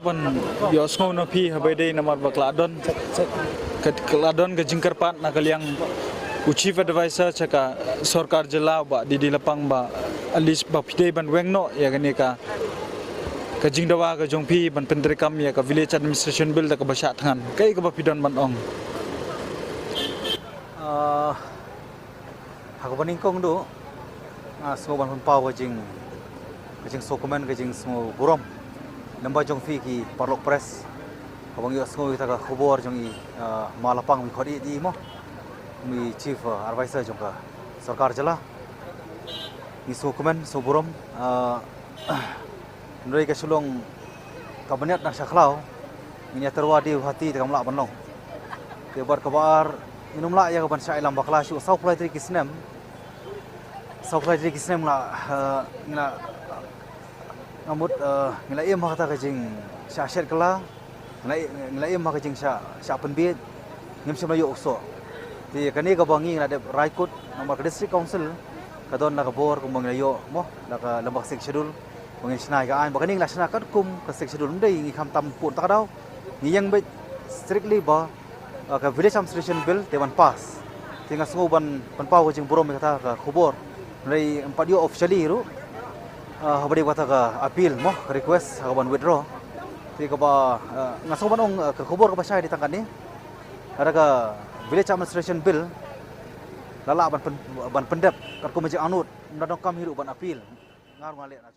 Ban yosngau na pi habede namar bakladon ke jingkarpat na kaliang Chief Advisor caka Sorkar Jela ba di lapang ba alis ba pide ban wengno ya gani ka jingdawa ka jongpi ban pendrekam ya ka village administration bill da ka basya tangan kai ka ba pidon ban ong Aku banding kong do, semua ban pau kajing sokumen kajing semua burom, lembah jong fi ki parlok press, abang yo semua kita ka khobor jong i malapang mi khodi di mo, mi chief advisor jong ka Sarkar Jala, mi sokumen so burom, nuri ka sulong kabinet nak saklau, mi terwadi hati takam lak ban long, kebar kabar minum lak ya ka ban syai lam bakla syu sau plai tri kisnem. Sauklai jadi kisnem ngila ngamut ngila ia mah kata kajing syashet kala ngila ia mah kajing sya penbit ngim semla yo uso ti kani ka bangi ngila de raikut nomor district council kadon na ka bor kum ngila yo mo na ka lembak sek schedule bangin snai ka an bakani ngila sna kat kum ka sek schedule ndai ngi kham tam pun tak daw ngi yang be strictly ba ka village administration bill teban pass tinga sungu ban pau kajing burom kata ka khubor dari empat yo officially ru habari kata ka appeal mo request kaban withdraw ti ka ba ngaso banong ka khobor ka basay ditangkan ni ada ka village administration bill lala ban pendep kat ko majik anut ndadong kam hiru ban appeal ngar ngale na